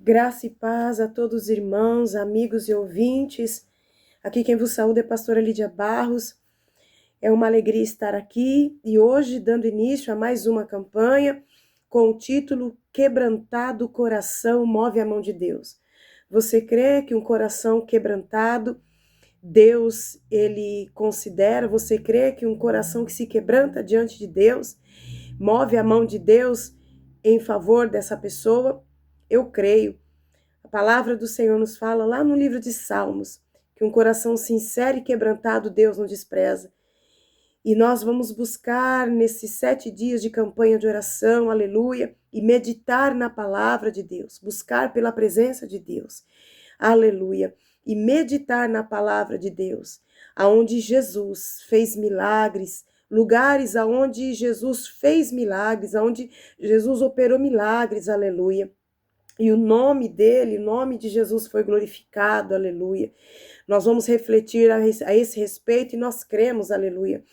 Graça e paz a todos os irmãos, amigos e ouvintes. Aqui quem vos saúda é a pastora Lídia Barros. É uma alegria estar aqui e hoje dando início a mais uma campanha com o título Quebrantado o Coração Move a Mão de Deus. Você crê que um coração quebrantado, Deus, ele considera? Você crê que um coração que se quebranta diante de Deus, move a mão de Deus em favor dessa pessoa? Eu creio. A palavra do Senhor nos fala lá no livro de Salmos, que um coração sincero e quebrantado Deus não despreza. E nós vamos buscar nesses 7 dias de campanha de oração, aleluia, e meditar na palavra de Deus, buscar pela presença de Deus, aleluia, e meditar na palavra de Deus, aonde Jesus fez milagres, lugares aonde Jesus fez milagres, aonde Jesus operou milagres, aleluia. E o nome dele, o nome de Jesus foi glorificado, aleluia. Nós vamos refletir a esse respeito e nós cremos, aleluia,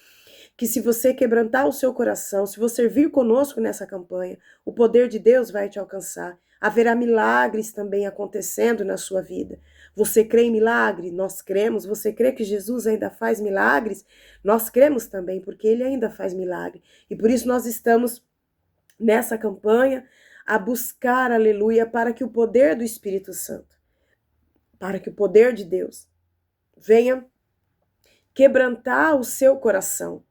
que se você quebrantar o seu coração, se você vir conosco nessa campanha, o poder de Deus vai te alcançar. Haverá milagres também acontecendo na sua vida. Você crê em milagre? Nós cremos. Você crê que Jesus ainda faz milagres? Nós cremos também, porque ele ainda faz milagre. E por isso nós estamos nessa campanha a buscar, aleluia, para que o poder do Espírito Santo, para que o poder de Deus venha quebrantar o seu coração,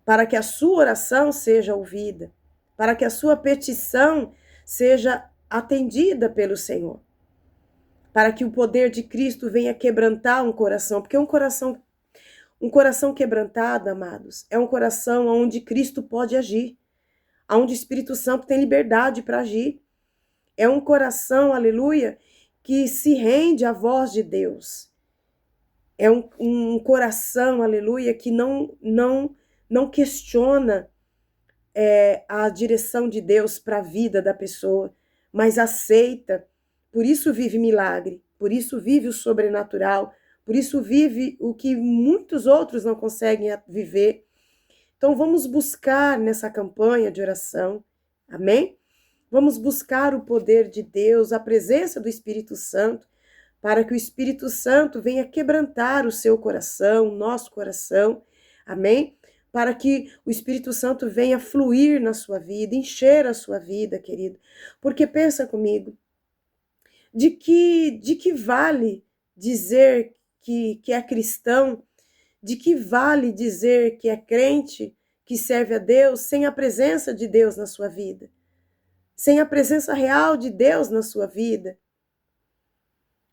para que a sua oração seja ouvida, para que a sua petição seja atendida pelo Senhor, para que o poder de Cristo venha quebrantar um coração, porque um coração quebrantado, amados, é um coração onde Cristo pode agir, onde o Espírito Santo tem liberdade para agir. É um coração, aleluia, que se rende à voz de Deus. É um coração, aleluia, que não questiona a direção de Deus para a vida da pessoa, mas aceita. Por isso vive milagre, por isso vive o sobrenatural, por isso vive o que muitos outros não conseguem viver. Então vamos buscar nessa campanha de oração, amém? Vamos buscar o poder de Deus, a presença do Espírito Santo, para que o Espírito Santo venha quebrantar o seu coração, o nosso coração, amém? Para que o Espírito Santo venha fluir na sua vida, encher a sua vida, querido. Porque pensa comigo, de que vale dizer que é cristão, de que vale dizer que é crente, que serve a Deus, sem a presença de Deus na sua vida? Sem a presença real de Deus na sua vida.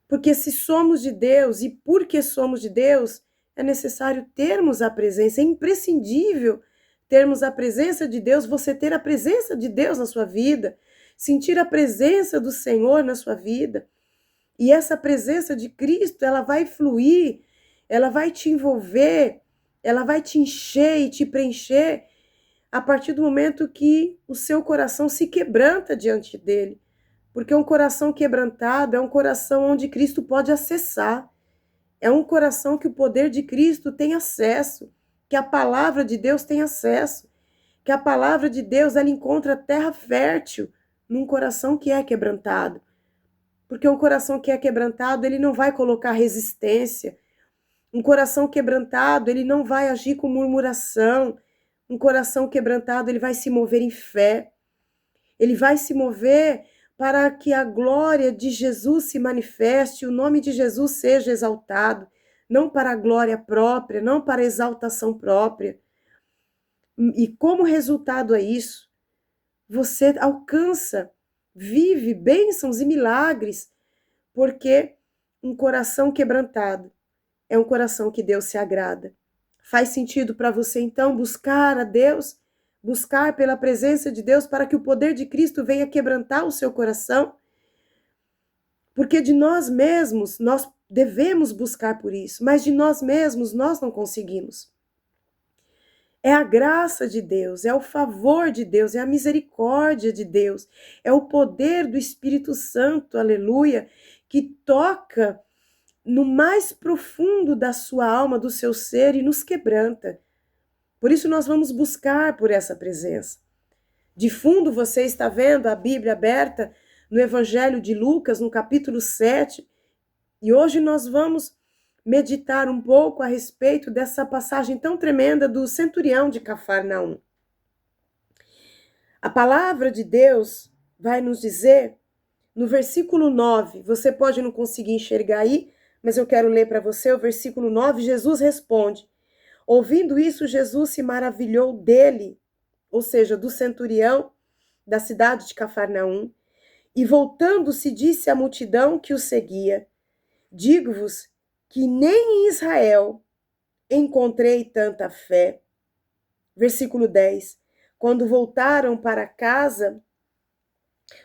Porque se somos de Deus e porque somos de Deus, é necessário termos a presença, é imprescindível termos a presença de Deus, você ter a presença de Deus na sua vida, sentir a presença do Senhor na sua vida. E essa presença de Cristo, ela vai fluir, ela vai te envolver, ela vai te encher e te preencher a partir do momento que o seu coração se quebranta diante dele. Porque um coração quebrantado é um coração onde Cristo pode acessar. É um coração que o poder de Cristo tem acesso, que a palavra de Deus tem acesso, que a palavra de Deus ela encontra terra fértil num coração que é quebrantado. Porque um coração que é quebrantado, ele não vai colocar resistência. Um coração quebrantado, ele não vai agir com murmuração. Um coração quebrantado, ele vai se mover em fé. Ele vai se mover para que a glória de Jesus se manifeste, o nome de Jesus seja exaltado, não para a glória própria, não para a exaltação própria. E como resultado a isso, você alcança, vive bênçãos e milagres, porque um coração quebrantado é um coração que Deus se agrada. Faz sentido para você, então, buscar a Deus, buscar pela presença de Deus para que o poder de Cristo venha quebrantar o seu coração? Porque de nós mesmos, nós devemos buscar por isso, mas de nós mesmos nós não conseguimos. É a graça de Deus, é o favor de Deus, é a misericórdia de Deus, é o poder do Espírito Santo, aleluia, que toca no mais profundo da sua alma, do seu ser e nos quebranta. Por isso nós vamos buscar por essa presença. De fundo você está vendo a Bíblia aberta no Evangelho de Lucas, no capítulo 7, e hoje nós vamos meditar um pouco a respeito dessa passagem tão tremenda do centurião de Cafarnaum. A palavra de Deus vai nos dizer, no versículo 9, você pode não conseguir enxergar aí, mas eu quero ler para você o versículo 9, Jesus responde: ouvindo isso, Jesus se maravilhou dele, ou seja, do centurião da cidade de Cafarnaum, e voltando-se disse à multidão que o seguia: digo-vos que nem em Israel encontrei tanta fé. Versículo 10. Quando voltaram para casa,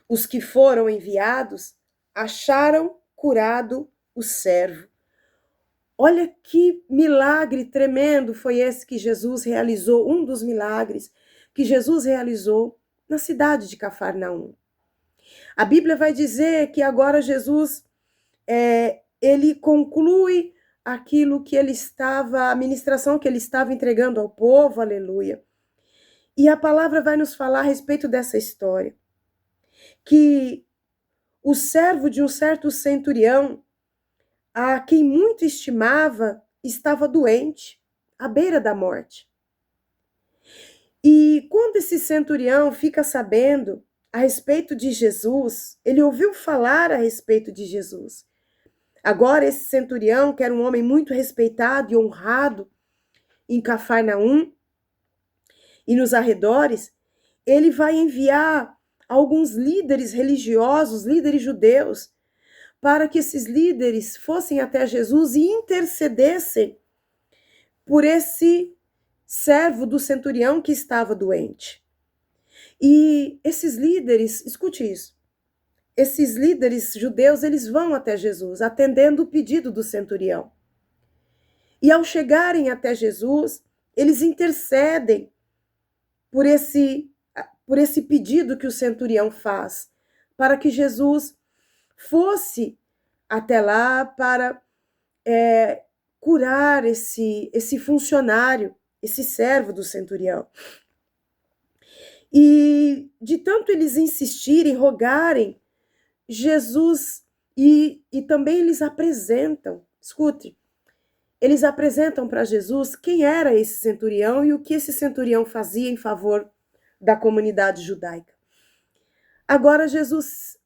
os que foram enviados acharam curado o servo. Olha que milagre tremendo foi esse que Jesus realizou, um dos milagres que Jesus realizou na cidade de Cafarnaum. A Bíblia vai dizer que agora Jesus, ele conclui aquilo que ele estava, a ministração que ele estava entregando ao povo, aleluia. E a palavra vai nos falar a respeito dessa história, que o servo de um certo centurião, a quem muito estimava, estava doente, à beira da morte. E quando esse centurião fica sabendo a respeito de Jesus, ele ouviu falar a respeito de Jesus. Agora esse centurião, que era um homem muito respeitado e honrado em Cafarnaum e nos arredores, ele vai enviar alguns líderes religiosos, líderes judeus, para que esses líderes fossem até Jesus e intercedessem por esse servo do centurião que estava doente. E esses líderes, escute isso, esses líderes judeus, eles vão até Jesus, atendendo o pedido do centurião. E ao chegarem até Jesus, eles intercedem por esse pedido que o centurião faz, para que Jesus fosse até lá para curar esse funcionário, esse servo do centurião. E de tanto eles insistirem, rogarem, Jesus, e também eles apresentam, escute, eles apresentam para Jesus quem era esse centurião e o que esse centurião fazia em favor da comunidade judaica. Agora Jesus,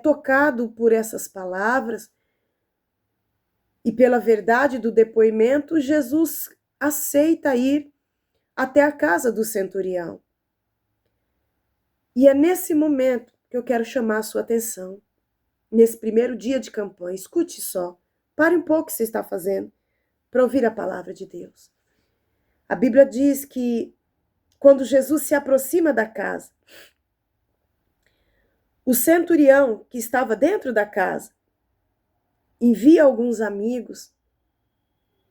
tocado por essas palavras e pela verdade do depoimento, Jesus aceita ir até a casa do centurião. E é nesse momento que eu quero chamar a sua atenção, nesse primeiro dia de campanha. Escute só, pare um pouco o que você está fazendo para ouvir a palavra de Deus. A Bíblia diz que quando Jesus se aproxima da casa, o centurião que estava dentro da casa envia alguns amigos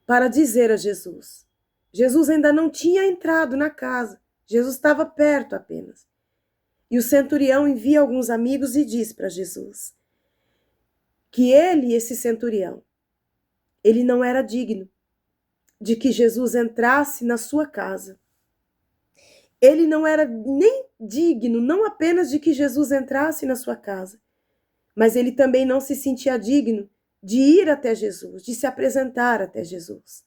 para dizer a Jesus. Jesus ainda não tinha entrado na casa, Jesus estava perto apenas. E o centurião envia alguns amigos e diz para Jesus que ele, esse centurião, ele não era digno de que Jesus entrasse na sua casa. Ele não era nem digno, não apenas de que Jesus entrasse na sua casa, mas ele também não se sentia digno de ir até Jesus, de se apresentar até Jesus.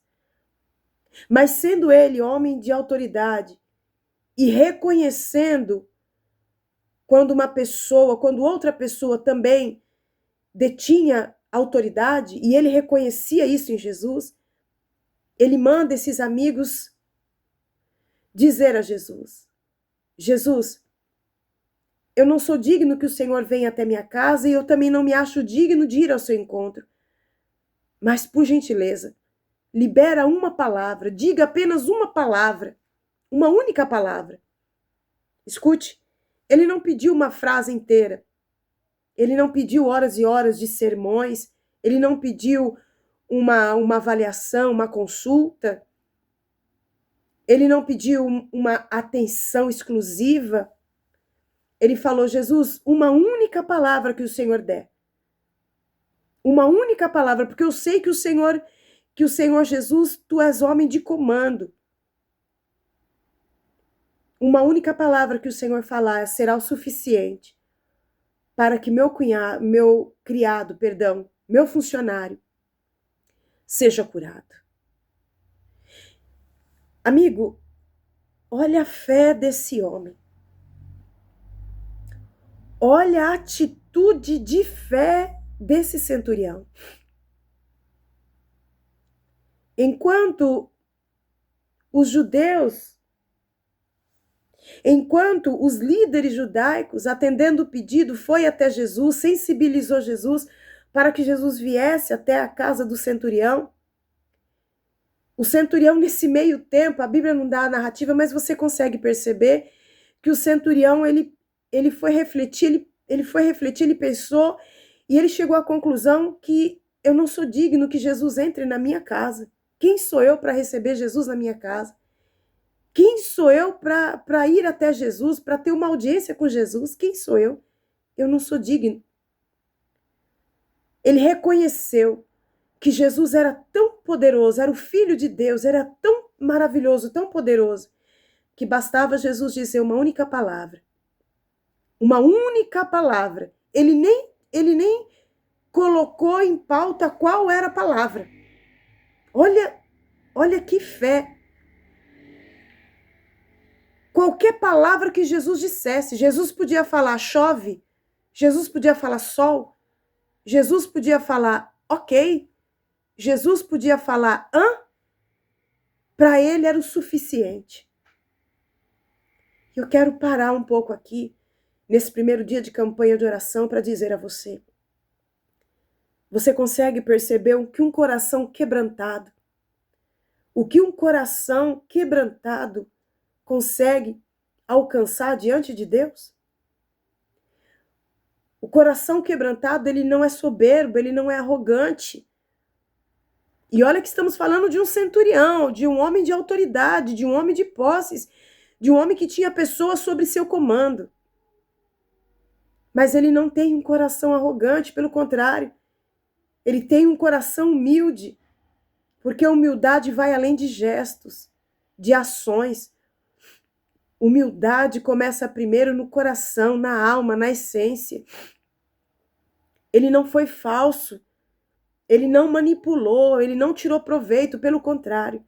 Mas sendo ele homem de autoridade e reconhecendo quando outra pessoa também detinha autoridade, e ele reconhecia isso em Jesus, ele manda esses amigos dizer a Jesus: Jesus, eu não sou digno que o Senhor venha até minha casa e eu também não me acho digno de ir ao seu encontro. Mas, por gentileza, libera uma palavra, diga apenas uma palavra, uma única palavra. Escute, ele não pediu uma frase inteira, ele não pediu horas e horas de sermões, ele não pediu uma avaliação, uma consulta, ele não pediu uma atenção exclusiva. Ele falou: Jesus, uma única palavra que o Senhor der. Uma única palavra, porque eu sei que o Senhor Jesus, tu és homem de comando. Uma única palavra que o Senhor falar será o suficiente para que meu criado, meu funcionário, seja curado. Amigo, olha a fé desse homem. Olha a atitude de fé desse centurião. Enquanto os líderes judaicos, atendendo o pedido, foi até Jesus, sensibilizou Jesus para que Jesus viesse até a casa do centurião. O centurião, nesse meio tempo, a Bíblia não dá a narrativa, mas você consegue perceber que o centurião, ele foi refletir, ele pensou e ele chegou à conclusão que eu não sou digno que Jesus entre na minha casa. Quem sou eu para receber Jesus na minha casa? Quem sou eu para ir até Jesus, para ter uma audiência com Jesus? Quem sou eu? Eu não sou digno. Ele reconheceu que Jesus era tão poderoso, era o Filho de Deus, era tão maravilhoso, tão poderoso, que bastava Jesus dizer uma única palavra. Uma única palavra. Ele nem colocou em pauta qual era a palavra. Olha que fé. Qualquer palavra que Jesus dissesse, Jesus podia falar chove, Jesus podia falar sol, Jesus podia falar ok, Jesus podia falar hã? Para ele era o suficiente. Eu quero parar um pouco aqui, nesse primeiro dia de campanha de oração, para dizer a você. Você consegue perceber o que um coração quebrantado consegue alcançar diante de Deus? O coração quebrantado, ele não é soberbo, ele não é arrogante. E olha que estamos falando de um centurião, de um homem de autoridade, de um homem de posses, de um homem que tinha pessoas sob seu comando. Mas ele não tem um coração arrogante, pelo contrário. Ele tem um coração humilde, porque a humildade vai além de gestos, de ações. Humildade começa primeiro no coração, na alma, na essência. Ele não foi falso, ele não manipulou, ele não tirou proveito, pelo contrário.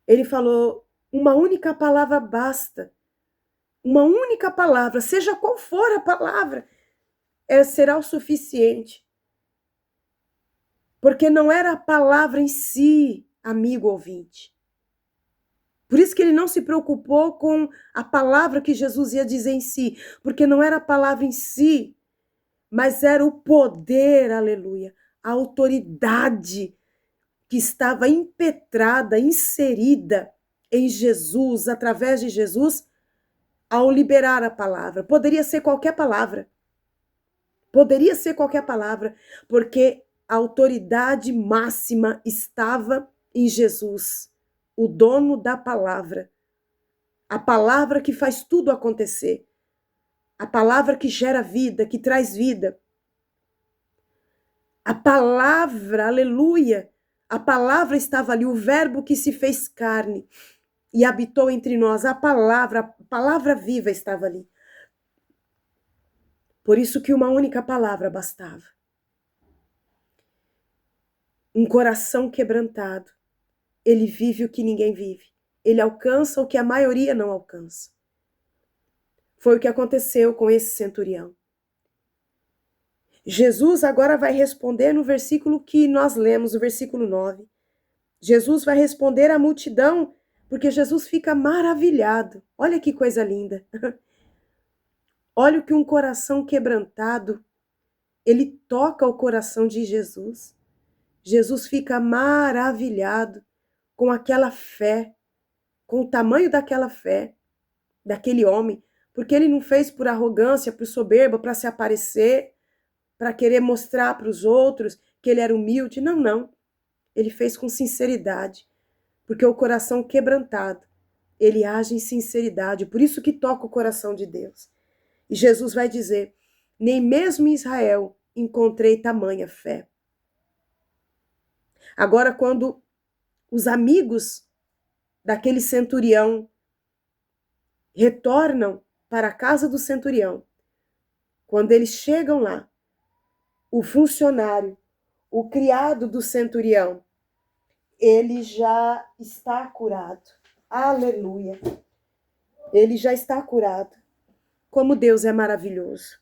Ele falou, uma única palavra basta. Uma única palavra, seja qual for a palavra, será o suficiente. Porque não era a palavra em si, amigo ouvinte. Por isso que ele não se preocupou com a palavra que Jesus ia dizer em si, porque não era a palavra em si, mas era o poder, aleluia, a autoridade que estava impetrada, inserida em Jesus, através de Jesus, ao liberar a palavra. Poderia ser qualquer palavra. Poderia ser qualquer palavra, porque a autoridade máxima estava em Jesus, o dono da palavra. A palavra que faz tudo acontecer. A palavra que gera vida, que traz vida. A palavra, aleluia, a palavra estava ali, o verbo que se fez carne e habitou entre nós. A palavra viva estava ali. Por isso que uma única palavra bastava. Um coração quebrantado, ele vive o que ninguém vive. Ele alcança o que a maioria não alcança. Foi o que aconteceu com esse centurião. Jesus agora vai responder no versículo que nós lemos, o versículo 9. Jesus vai responder à multidão, porque Jesus fica maravilhado. Olha que coisa linda. Olha o que um coração quebrantado, ele toca o coração de Jesus. Jesus fica maravilhado com aquela fé, com o tamanho daquela fé, daquele homem, porque ele não fez por arrogância, por soberba, para se aparecer, para querer mostrar para os outros que ele era humilde. Não, não. Ele fez com sinceridade, porque o coração quebrantado, ele age em sinceridade, por isso que toca o coração de Deus. E Jesus vai dizer, nem mesmo em Israel encontrei tamanha fé. Agora, quando os amigos daquele centurião retornam para a casa do centurião, Quando eles chegam lá, o funcionário, o criado do centurião, ele já está curado. Aleluia! Ele já está curado. Como Deus é maravilhoso.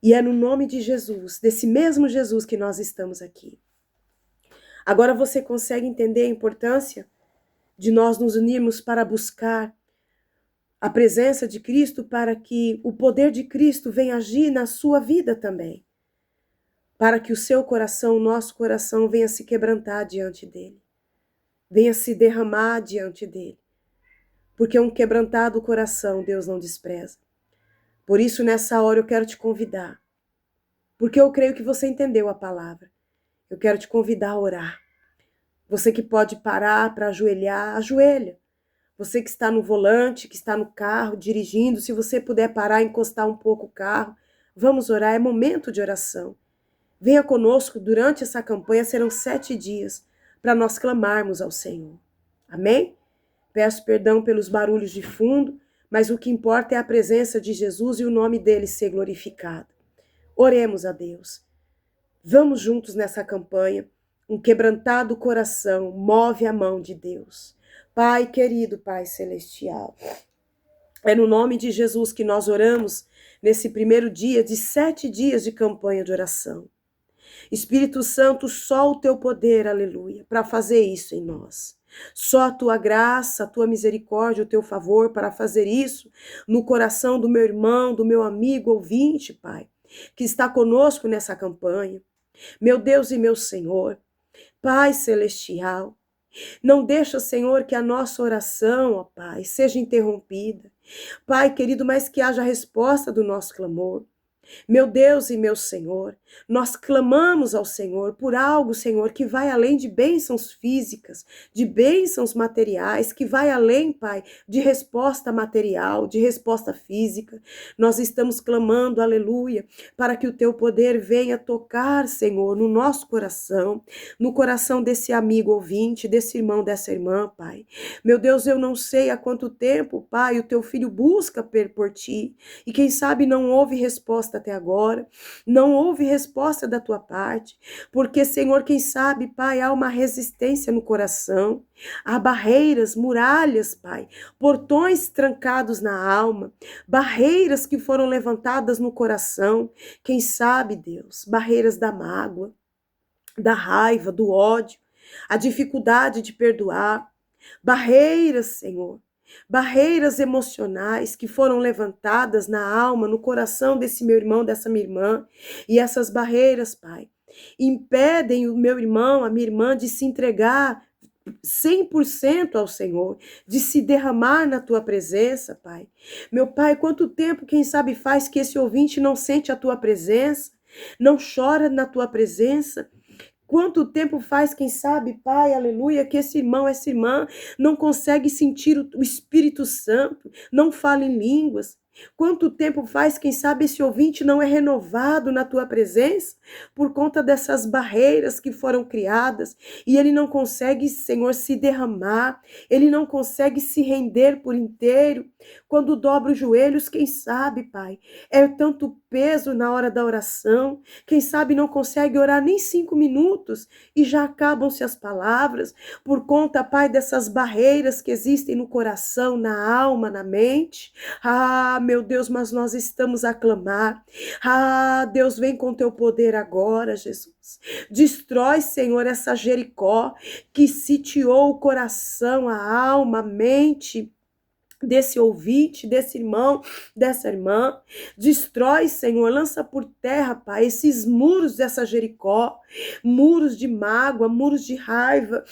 E é no nome de Jesus, desse mesmo Jesus, que nós estamos aqui. Agora você consegue entender a importância de nós nos unirmos para buscar a presença de Cristo, para que o poder de Cristo venha agir na sua vida também. Para que o seu coração, o nosso coração, venha se quebrantar diante dele. Venha se derramar diante dele. Porque um quebrantado coração Deus não despreza. Por isso, nessa hora, eu quero te convidar. Porque eu creio que você entendeu a palavra. Eu quero te convidar a orar. Você que pode parar para ajoelhar, ajoelha. Você que está no volante, que está no carro, dirigindo, se você puder parar, encostar um pouco o carro, vamos orar, é momento de oração. Venha conosco durante essa campanha, serão 7 dias, para nós clamarmos ao Senhor. Amém? Peço perdão pelos barulhos de fundo, mas o que importa é a presença de Jesus e o nome dele ser glorificado. Oremos a Deus. Vamos juntos nessa campanha. Um quebrantado coração move a mão de Deus. Pai querido, Pai celestial, é no nome de Jesus que nós oramos nesse primeiro dia de 7 dias de campanha de oração. Espírito Santo, só o teu poder, aleluia, para fazer isso em nós. Só a tua graça, a tua misericórdia, o teu favor para fazer isso no coração do meu irmão, do meu amigo ouvinte, Pai, que está conosco nessa campanha. Meu Deus e meu Senhor, Pai celestial, não deixa, Senhor, que a nossa oração, ó Pai, seja interrompida. Pai querido, mas que haja resposta do nosso clamor. Meu Deus e meu Senhor, nós clamamos ao Senhor por algo, Senhor, que vai além de bênçãos físicas, de bênçãos materiais, que vai além, Pai, de resposta material, de resposta física. Nós estamos clamando, aleluia, para que o teu poder venha tocar, Senhor, no nosso coração, no coração desse amigo ouvinte, desse irmão, dessa irmã, Pai. Meu Deus, eu não sei há quanto tempo, Pai, o teu filho busca por ti, e quem sabe não houve resposta até agora, não houve resposta da tua parte, porque, Senhor, quem sabe, Pai, há uma resistência no coração, há barreiras, muralhas, Pai, portões trancados na alma, barreiras que foram levantadas no coração, quem sabe, Deus, barreiras da mágoa, da raiva, do ódio, a dificuldade de perdoar, barreiras, Senhor, barreiras emocionais que foram levantadas na alma, no coração desse meu irmão, dessa minha irmã, e essas barreiras, Pai, impedem o meu irmão, a minha irmã de se entregar 100% ao Senhor, de se derramar na tua presença, Pai. Meu Pai, quanto tempo, quem sabe, faz que esse ouvinte não sente a tua presença, não chora na tua presença? Quanto tempo faz, quem sabe, Pai, aleluia, que esse irmão, essa irmã não consegue sentir o Espírito Santo, não fala em línguas? Quanto tempo faz, quem sabe, esse ouvinte não é renovado na tua presença por conta dessas barreiras que foram criadas e ele não consegue, Senhor, se derramar, ele não consegue se render por inteiro. Quando dobra os joelhos, quem sabe, Pai, é tanto peso na hora da oração, quem sabe não consegue orar nem 5 minutos e já acabam-se as palavras por conta, Pai, dessas barreiras que existem no coração, na alma, na mente. Ah, meu Deus, mas nós estamos a clamar. Ah, Deus, vem com teu poder agora, Jesus. Destrói, Senhor, essa Jericó que sitiou o coração, a alma, a mente desse ouvinte, desse irmão, dessa irmã. Destrói, Senhor, lança por terra, Pai, esses muros dessa Jericó, muros de mágoa, muros de raiva,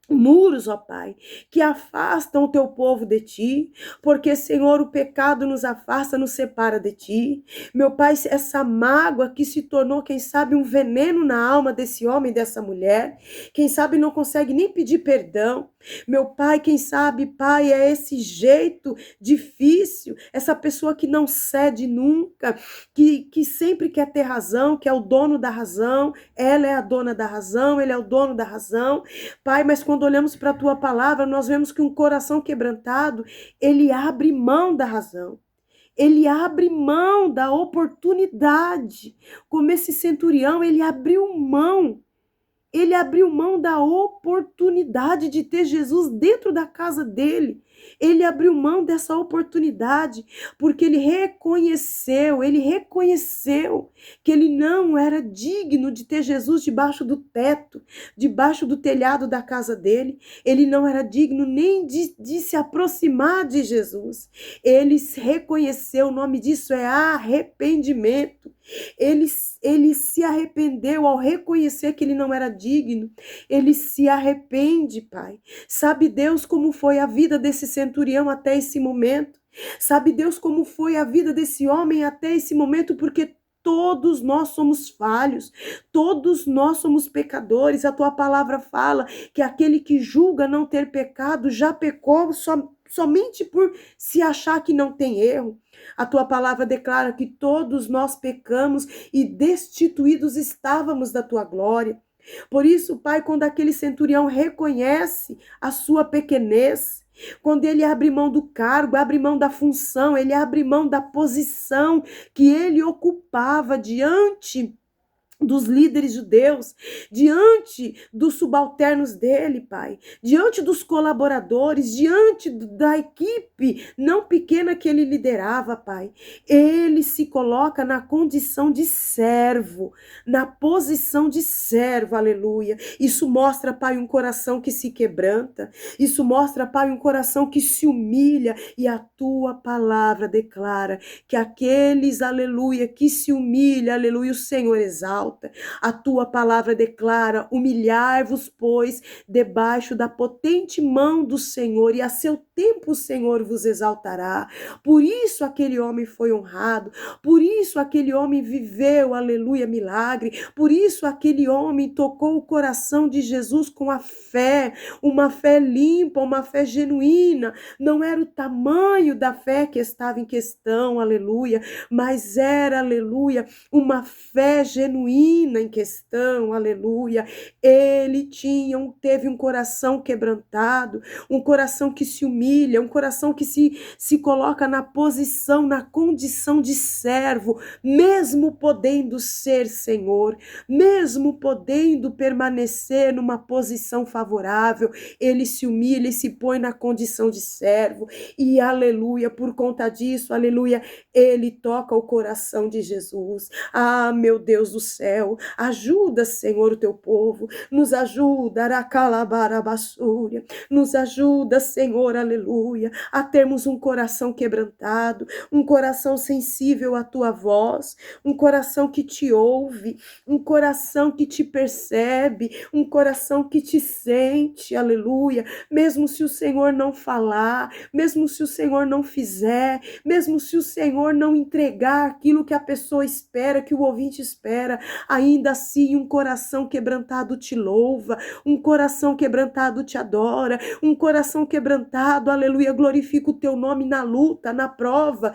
muros, ó Pai, que afastam o teu povo de ti, porque, Senhor, o pecado nos afasta, nos separa de ti. Meu Pai, essa mágoa que se tornou, quem sabe, um veneno na alma desse homem, dessa mulher, quem sabe não consegue nem pedir perdão. Meu Pai, quem sabe, Pai, é esse jeito difícil, essa pessoa que não cede nunca, que sempre quer ter razão, que é o dono da razão, ela é a dona da razão, ele é o dono da razão. Pai, mas quando olhamos para a tua palavra, nós vemos que um coração quebrantado, ele abre mão da razão. Ele abre mão da oportunidade. Como esse centurião, ele abriu mão. Ele abriu mão da oportunidade de ter Jesus dentro da casa dele. Ele abriu mão dessa oportunidade porque ele reconheceu que ele não era digno de ter Jesus debaixo do teto, debaixo do telhado da casa dele. Ele não era digno nem de se aproximar de Jesus. Ele reconheceu, o nome disso é arrependimento. Ele se arrependeu ao reconhecer que ele não era digno. Ele se arrepende, Pai. Sabe Deus como foi a vida desse centurião até esse momento? Sabe Deus como foi a vida desse homem até esse momento? Porque todos nós somos falhos, todos nós somos pecadores. A tua palavra fala que aquele que julga não ter pecado já pecou somente por se achar que não tem erro. A tua palavra declara que todos nós pecamos e destituídos estávamos da tua glória. Por isso, Pai, quando aquele centurião reconhece a sua pequenez, quando ele abre mão do cargo, abre mão da função, ele abre mão da posição que ele ocupava diante dos líderes judeus, diante dos subalternos dele, Pai, diante dos colaboradores, diante da equipe não pequena que ele liderava, Pai. Ele se coloca na condição de servo, na posição de servo, aleluia. Isso mostra, Pai, um coração que se quebranta, isso mostra, Pai, um coração que se humilha, e a tua palavra declara que aqueles, aleluia, que se humilha, aleluia, o Senhor exalta. A tua palavra declara: humilhai-vos, pois, debaixo da potente mão do Senhor, e a seu tempo o Senhor vos exaltará. Por isso aquele homem foi honrado, por isso aquele homem viveu, aleluia, milagre, por isso aquele homem tocou o coração de Jesus com a fé, uma fé limpa, uma fé genuína. Não era o tamanho da fé que estava em questão, aleluia, mas era, aleluia, uma fé genuína em questão, aleluia. Ele teve um coração quebrantado, um coração que se humilha, um coração que se coloca na posição, na condição de servo, mesmo podendo ser Senhor, mesmo podendo permanecer numa posição favorável, ele se humilha e se põe na condição de servo, e aleluia, por conta disso, aleluia, ele toca o coração de Jesus. Ah, meu Deus do céu, ajuda, Senhor, o teu povo, nos ajuda, Aracalabarabassúria, nos ajuda, Senhor, aleluia, a termos um coração quebrantado, um coração sensível à tua voz, um coração que te ouve, um coração que te percebe, um coração que te sente, aleluia, mesmo se o Senhor não falar, mesmo se o Senhor não fizer, mesmo se o Senhor não entregar aquilo que a pessoa espera, que o ouvinte espera, ainda assim um coração quebrantado te louva, um coração quebrantado te adora, um coração quebrantado, aleluia, glorifica o teu nome na luta, na prova,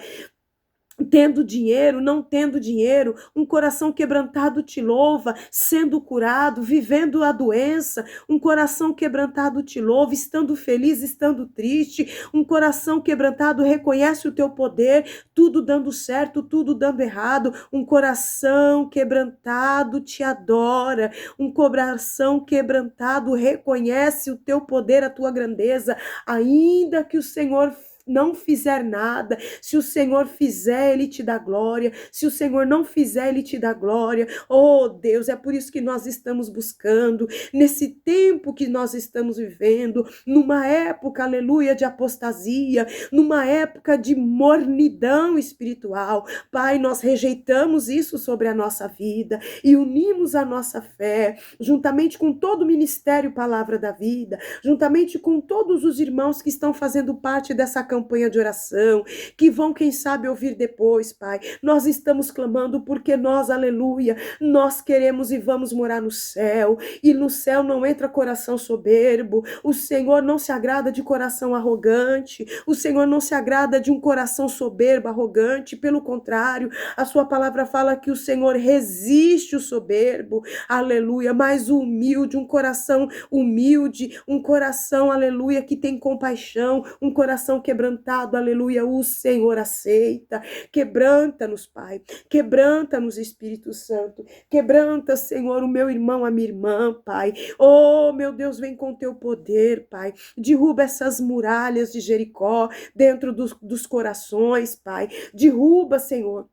tendo dinheiro, não tendo dinheiro, um coração quebrantado te louva, sendo curado, vivendo a doença, um coração quebrantado te louva, estando feliz, estando triste, um coração quebrantado reconhece o teu poder, tudo dando certo, tudo dando errado, um coração quebrantado te adora, um coração quebrantado reconhece o teu poder, a tua grandeza, ainda que o Senhor não fizer nada, se o Senhor fizer, Ele te dá glória, se o Senhor não fizer, Ele te dá glória. Oh Deus, é por isso que nós estamos buscando, nesse tempo que nós estamos vivendo, numa época, aleluia, de apostasia, numa época de mornidão espiritual. Pai, nós rejeitamos isso sobre a nossa vida e unimos a nossa fé, juntamente com todo o ministério Palavra da Vida, juntamente com todos os irmãos que estão fazendo parte dessa campanha de oração, que vão, quem sabe, ouvir depois, Pai. Nós estamos clamando porque nós, aleluia, nós queremos e vamos morar no céu, e no céu não entra coração soberbo, o Senhor não se agrada de coração arrogante, o Senhor não se agrada de um coração soberbo, arrogante, pelo contrário, a sua palavra fala que o Senhor resiste o soberbo, aleluia, mas o humilde, um coração humilde, um coração, aleluia, que tem compaixão, um coração quebrantado, quebrantado, aleluia, o Senhor aceita. Quebranta-nos, Pai. Quebranta-nos, Espírito Santo. Quebranta, Senhor, o meu irmão, a minha irmã, Pai. Oh, meu Deus, vem com teu poder, Pai. Derruba essas muralhas de Jericó dentro dos corações, Pai. Derruba, Senhor,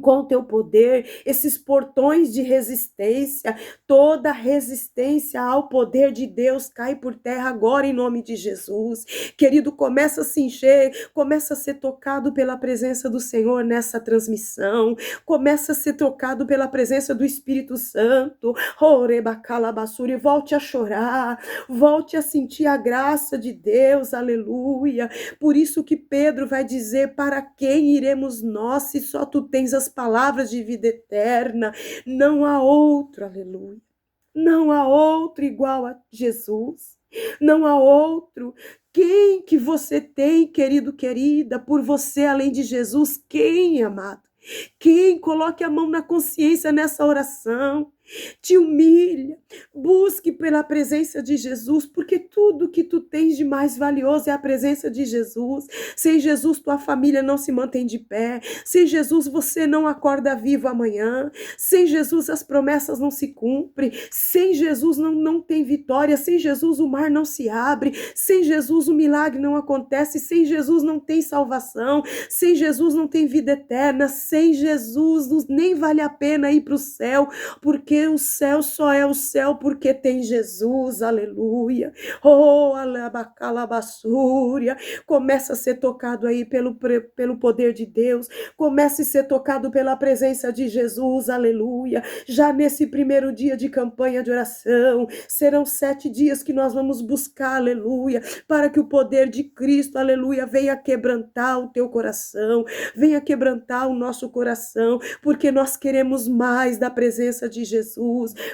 com o teu poder, esses portões de resistência, toda resistência ao poder de Deus cai por terra agora em nome de Jesus. Querido, começa a se encher, começa a ser tocado pela presença do Senhor nessa transmissão, começa a ser tocado pela presença do Espírito Santo. Orebacalabassuri, volte a chorar, volte a sentir a graça de Deus, aleluia. Por isso que Pedro vai dizer: para quem iremos nós se só tu tens as palavras de vida eterna? Não há outro, aleluia. Não há outro igual a Jesus. Não há outro. Quem que você tem, querido, querida, por você além de Jesus? Quem, amado? Quem? Coloque a mão na consciência nessa oração. Te humilha, busque pela presença de Jesus, porque tudo que tu tens de mais valioso é a presença de Jesus. Sem Jesus tua família não se mantém de pé, sem Jesus você não acorda vivo amanhã, sem Jesus as promessas não se cumprem, sem Jesus não tem vitória, sem Jesus o mar não se abre, sem Jesus o milagre não acontece, sem Jesus não tem salvação, sem Jesus não tem vida eterna, sem Jesus nem vale a pena ir para o céu, porque o céu só é o céu porque tem Jesus, aleluia. Oh, alabacalabassúria, começa a ser tocado aí pelo poder de Deus, comece a ser tocado pela presença de Jesus, aleluia. Já nesse primeiro dia de campanha de oração, serão 7 dias que nós vamos buscar, aleluia, para que o poder de Cristo, aleluia, venha quebrantar o teu coração, venha quebrantar o nosso coração, porque nós queremos mais da presença de Jesus,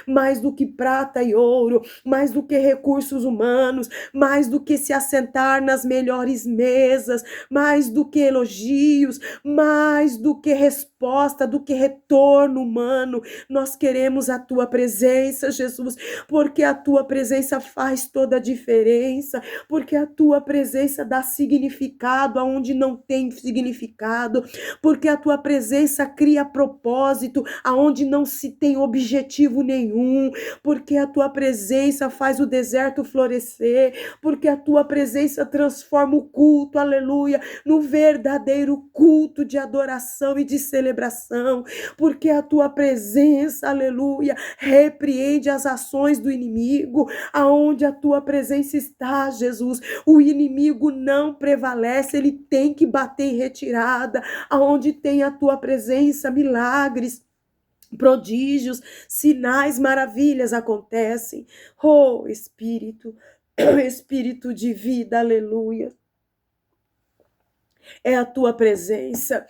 mais do que prata e ouro, mais do que recursos humanos, mais do que se assentar nas melhores mesas, mais do que elogios, mais do que resposta, do que retorno humano. Nós queremos a tua presença, Jesus, porque a tua presença faz toda a diferença, porque a tua presença dá significado aonde não tem significado, porque a tua presença cria propósito aonde não se tem objetivo nenhum, porque a tua presença faz o deserto florescer, porque a tua presença transforma o culto, aleluia, no verdadeiro culto de adoração e de celebração, porque a tua presença, aleluia, repreende as ações do inimigo. Aonde a tua presença está, Jesus, o inimigo não prevalece, ele tem que bater em retirada. Aonde tem a tua presença, milagres, prodígios, sinais, maravilhas acontecem. Oh, Espírito, Espírito de vida, aleluia. É a tua presença.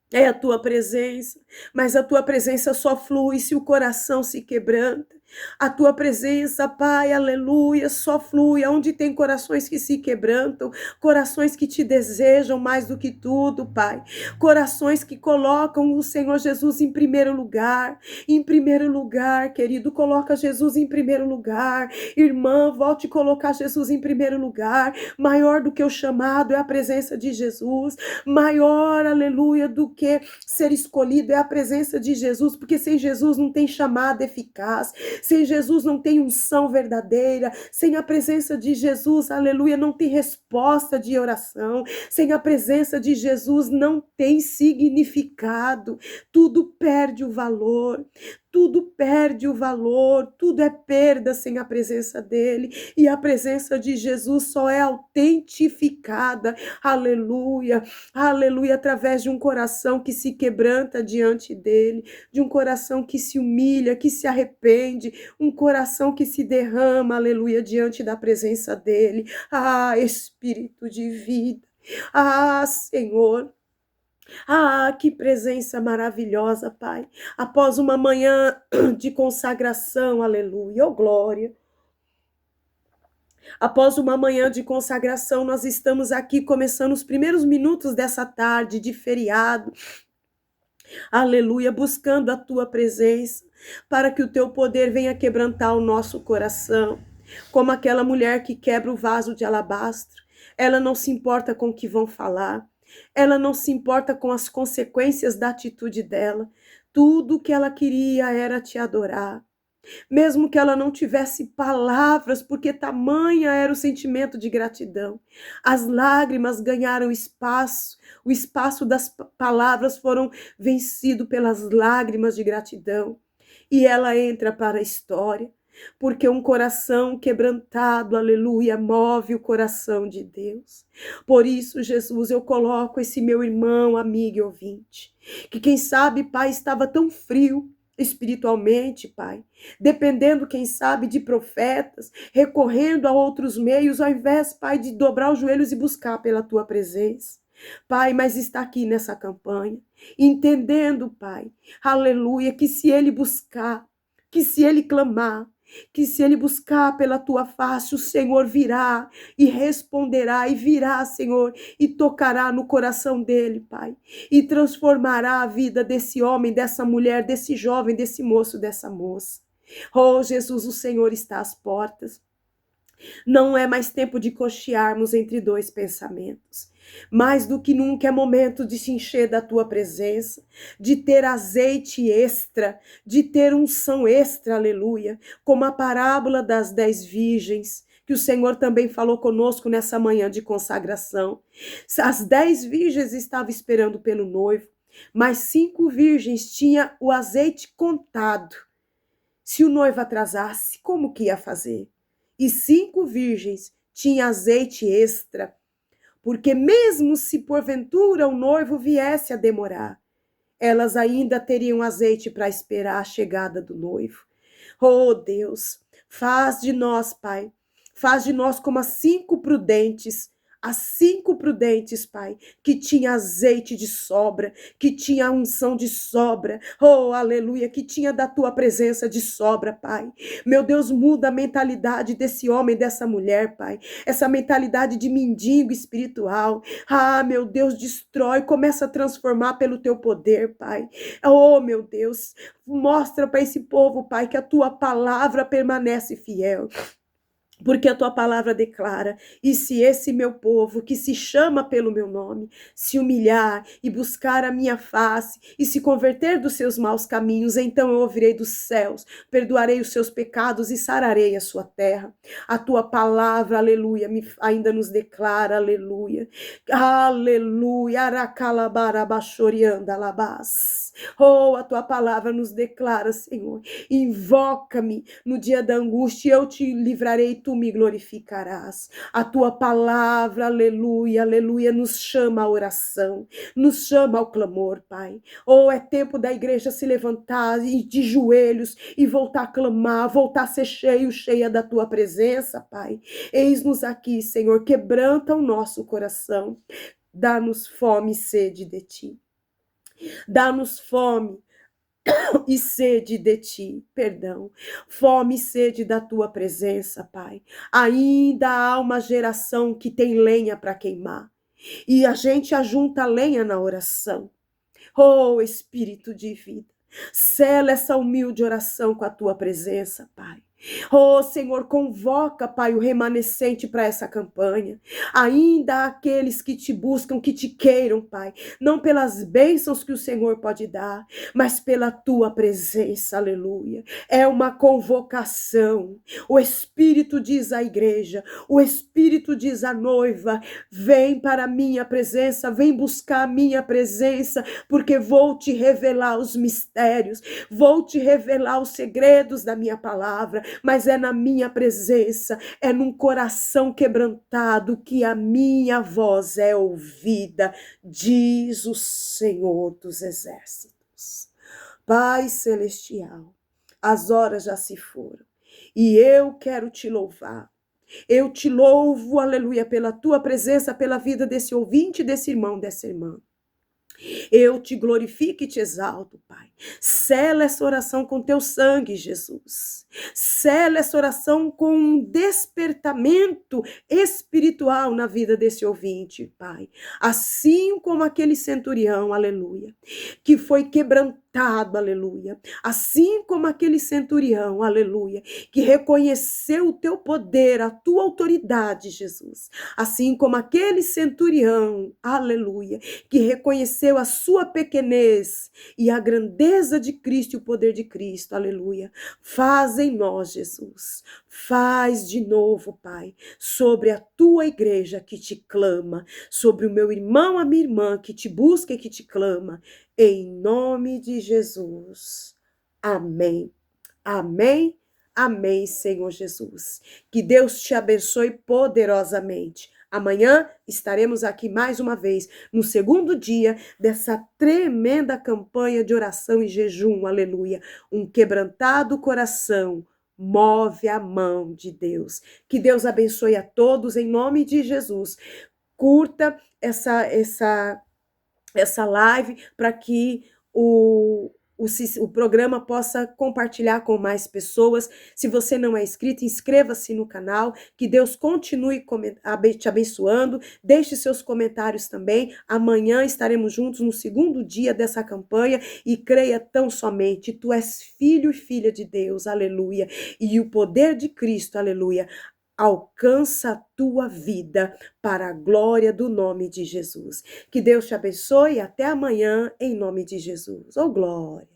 É a tua presença, mas a tua presença só flui se o coração se quebranta. A tua presença, Pai, aleluia, só flui onde tem corações que se quebrantam, corações que te desejam mais do que tudo, Pai. Corações que colocam o Senhor Jesus em primeiro lugar. Em primeiro lugar, querido, coloca Jesus em primeiro lugar. Irmã, volte a colocar Jesus em primeiro lugar. Maior do que o chamado é a presença de Jesus. Maior, aleluia, do que ser escolhido é a presença de Jesus, porque sem Jesus não tem chamada eficaz. Sem Jesus não tem unção verdadeira, sem a presença de Jesus, aleluia, não tem resposta de oração, sem a presença de Jesus não tem significado, tudo perde o valor. Tudo perde o valor, tudo é perda sem a presença dele, e a presença de Jesus só é autentificada, aleluia, aleluia, através de um coração que se quebranta diante dele, de um coração que se humilha, que se arrepende, um coração que se derrama, aleluia, diante da presença dele. Ah, Espírito de vida, ah, Senhor, ah, que presença maravilhosa, Pai. Após uma manhã de consagração, aleluia, oh glória. Após uma manhã de consagração, nós estamos aqui começando os primeiros minutos dessa tarde de feriado. Aleluia, buscando a tua presença, para que o teu poder venha quebrantar o nosso coração, como aquela mulher que quebra o vaso de alabastro. ela não se importa com o que vão falar, ela não se importa com as consequências da atitude dela. Tudo que ela queria era te adorar. Mesmo que ela não tivesse palavras, porque tamanha era o sentimento de gratidão. As lágrimas ganharam espaço, o espaço das palavras foram vencido pelas lágrimas de gratidão. E ela entra para a história, porque um coração quebrantado, aleluia, move o coração de Deus. Por isso, Jesus, eu coloco esse meu irmão, amigo e ouvinte, que quem sabe, Pai, estava tão frio espiritualmente, Pai, dependendo, quem sabe, de profetas, recorrendo a outros meios, ao invés, Pai, de dobrar os joelhos e buscar pela tua presença. Pai, mas está aqui nessa campanha, entendendo, Pai, aleluia, que se ele buscar, que se ele clamar, que se ele buscar pela tua face, o Senhor virá e responderá, e virá, Senhor, e tocará no coração dele, Pai, e transformará a vida desse homem, dessa mulher, desse jovem, desse moço, dessa moça. Oh, Jesus, o Senhor está às portas. Não é mais tempo de cochearmos entre dois pensamentos. Mais do que nunca é momento de se encher da tua presença, de ter azeite extra, de ter unção extra, aleluia, como a parábola das 10 virgens, que o Senhor também falou conosco nessa manhã de consagração. As 10 virgens estavam esperando pelo noivo, mas 5 virgens tinham o azeite contado. Se o noivo atrasasse, como que ia fazer? E 5 virgens tinham azeite extra, porque mesmo se porventura o noivo viesse a demorar, elas ainda teriam azeite para esperar a chegada do noivo. Oh Deus, faz de nós, Pai, faz de nós como as 5 prudentes, Pai, que tinha azeite de sobra, que tinha unção de sobra, oh, aleluia, que tinha da tua presença de sobra, Pai. Meu Deus, muda a mentalidade desse homem, dessa mulher, Pai, essa mentalidade de mendigo espiritual. Ah, meu Deus, destrói, começa a transformar pelo teu poder, Pai. Oh, meu Deus, mostra para esse povo, Pai, que a tua palavra permanece fiel. Porque a tua palavra declara, e se esse meu povo, que se chama pelo meu nome, se humilhar e buscar a minha face, e se converter dos seus maus caminhos, então eu ouvirei dos céus, perdoarei os seus pecados e sararei a sua terra. A tua palavra, aleluia, ainda nos declara, aleluia, aleluia, aracalabarabachoriandalabás. Oh, a tua palavra nos declara, Senhor, invoca-me no dia da angústia, eu te livrarei, tu me glorificarás. A tua palavra, aleluia, aleluia, nos chama à oração, nos chama ao clamor, Pai. Oh, é tempo da igreja se levantar de joelhos e voltar a clamar, voltar a ser cheia da tua presença, Pai. Eis-nos aqui, Senhor, quebranta o nosso coração, dá-nos fome e sede de ti. Dá-nos fome e sede de ti, perdão, fome e sede da tua presença, Pai. Ainda há uma geração que tem lenha para queimar, e a gente ajunta lenha na oração. Oh, Espírito de vida, sela essa humilde oração com a tua presença, Pai. Oh, Senhor, convoca, Pai, o remanescente para essa campanha. Ainda há aqueles que te buscam, que te queiram, Pai, não pelas bênçãos que o Senhor pode dar, mas pela tua presença, aleluia. É uma convocação. O Espírito diz à igreja, o Espírito diz à noiva, vem para a minha presença, vem buscar a minha presença, porque vou te revelar os mistérios, vou te revelar os segredos da minha palavra, mas é na minha presença, é num coração quebrantado que a minha voz é ouvida, diz o Senhor dos Exércitos. Pai Celestial, as horas já se foram e eu quero te louvar. Eu te louvo, aleluia, pela tua presença, pela vida desse ouvinte, desse irmão, dessa irmã. Eu te glorifico e te exalto, Pai. Sela essa oração com teu sangue, Jesus. Sela essa oração com um despertamento espiritual na vida desse ouvinte, Pai. Assim como aquele centurião, aleluia, que foi quebrantado quebrantado, aleluia. Assim como aquele centurião, aleluia, que reconheceu o teu poder, a tua autoridade, Jesus. Assim como aquele centurião, aleluia, que reconheceu a sua pequenez e a grandeza de Cristo e o poder de Cristo, aleluia. Faz em nós, Jesus. Faz de novo, Pai, sobre a tua igreja que te clama, sobre o meu irmão, a minha irmã que te busca e que te clama, em nome de Jesus. Amém. Amém. Amém, Senhor Jesus. Que Deus te abençoe poderosamente. Amanhã estaremos aqui mais uma vez, no segundo dia dessa tremenda campanha de oração e jejum, aleluia. Um quebrantado coração move a mão de Deus. Que Deus abençoe a todos em nome de Jesus. Curta essa live para que o programa possa compartilhar com mais pessoas. Se você não é inscrito, inscreva-se no canal. Que Deus continue te abençoando. Deixe seus comentários também. Amanhã estaremos juntos no segundo dia dessa campanha. E creia tão somente, tu és filho e filha de Deus, aleluia. E o poder de Cristo, aleluia, alcança a tua vida para a glória do nome de Jesus. Que Deus te abençoe e até amanhã, em nome de Jesus. Oh, glória!